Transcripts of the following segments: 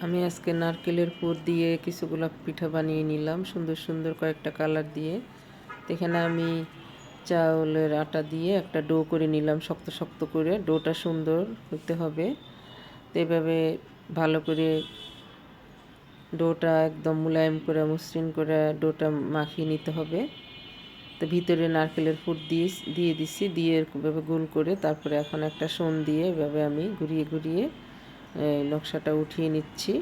আমি আজকে নারকেলের পুর দিয়ে কিছুগুলো পিঠা বানিয়ে নিলাম, সুন্দর সুন্দর কয়েকটা কালার দিয়ে। তো এখানে আমি চাউলের আটা দিয়ে একটা ডো করে নিলাম, শক্ত শক্ত করে। ডোটা সুন্দর হতে হবে। তো এভাবে ভালো করে ডোটা একদম মোলায়েম করে মসৃণ করে ডোটা মাখিয়ে নিতে হবে। তো ভিতরে নারকেলের পুর দিয়ে দিছি, দিয়ে এভাবে গোল করে তারপরে এখন একটা সোন দিয়ে এভাবে আমি ঘুরিয়ে ঘুরিয়ে নকশাটা উঠিয়ে নিচ্ছি।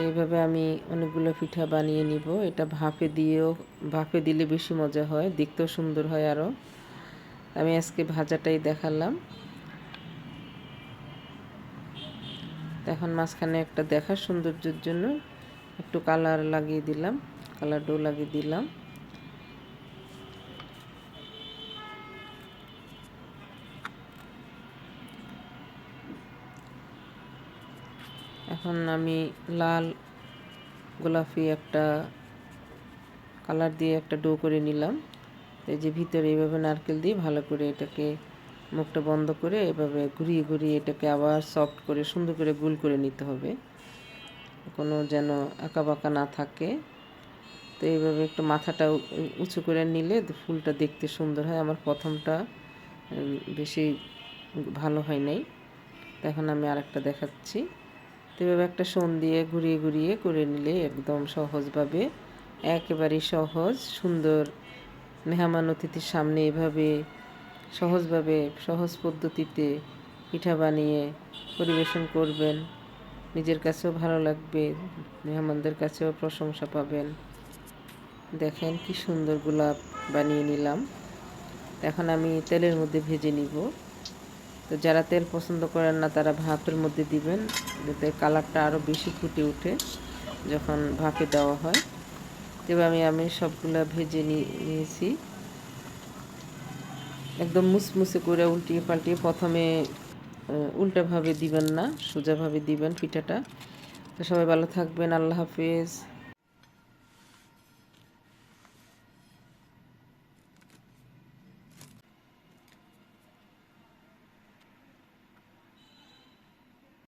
এইভাবে আমি অনেকগুলো পিঠা বানিয়ে নিব। এটা ভাপে দিলে বেশি মজা হয়, দেখতেও সুন্দর হয় আরও। আমি আজকে ভাজাটাই দেখালাম। এখন মাঝখানে একটা দেখার সৌন্দর্যের জন্য একটু কালার লাগিয়ে দিলাম, কালার ডো লাগিয়ে দিলাম। এখন আমি লাল গোলাপি একটা কালার দিয়ে একটা ডো করে নিলাম। এই যে ভিতরে এইভাবে নারকেল দিয়ে ভালো করে এটাকে মুখটা বন্ধ করে এভাবে ঘুরিয়ে ঘুরিয়ে এটাকে আবার সফট করে সুন্দর করে গোল করে নিতে হবে, কোনো যেন আঁকা বাঁকা না থাকে। তো এইভাবে একটু মাথাটা উঁচু করে নিলে ফুলটা দেখতে সুন্দর হয়। আমার প্রথমটা বেশি ভালো হয় নাই, এখন আমি আরেকটা দেখাচ্ছি। তো এভাবে একটা সোন দিয়ে ঘুরিয়ে ঘুরিয়ে করে নিলে একদম সহজভাবে, একেবারেই সহজ সুন্দর, মেহমান অতিথির সামনে এভাবে সহজভাবে সহজ পদ্ধতিতে পিঠা বানিয়ে পরিবেশন করবেন। নিজের কাছেও ভালো লাগবে, মেহমানদের কাছেও প্রশংসা পাবেন। দেখেন কি সুন্দর গোলাপ বানিয়ে নিলাম। এখন আমি তেলের মধ্যে ভেজে নিব। তো যারা তেল পছন্দ করেন না তারা ভাপের মধ্যে দিবেন, যাতে কালারটা আরও বেশি ফুটে ওঠে যখন ভাপে দেওয়া হয়। তবে আমি সবগুলা ভেজে নিয়েছি। একদম মুসমুসে করে উল্টিয়ে পাল্টিয়ে প্রথমে উল্টাভাবে দিবেন না, সোজাভাবে দিবেন পিঠাটা। তো সবাই ভালো থাকবেন, আল্লাহ হাফেজ।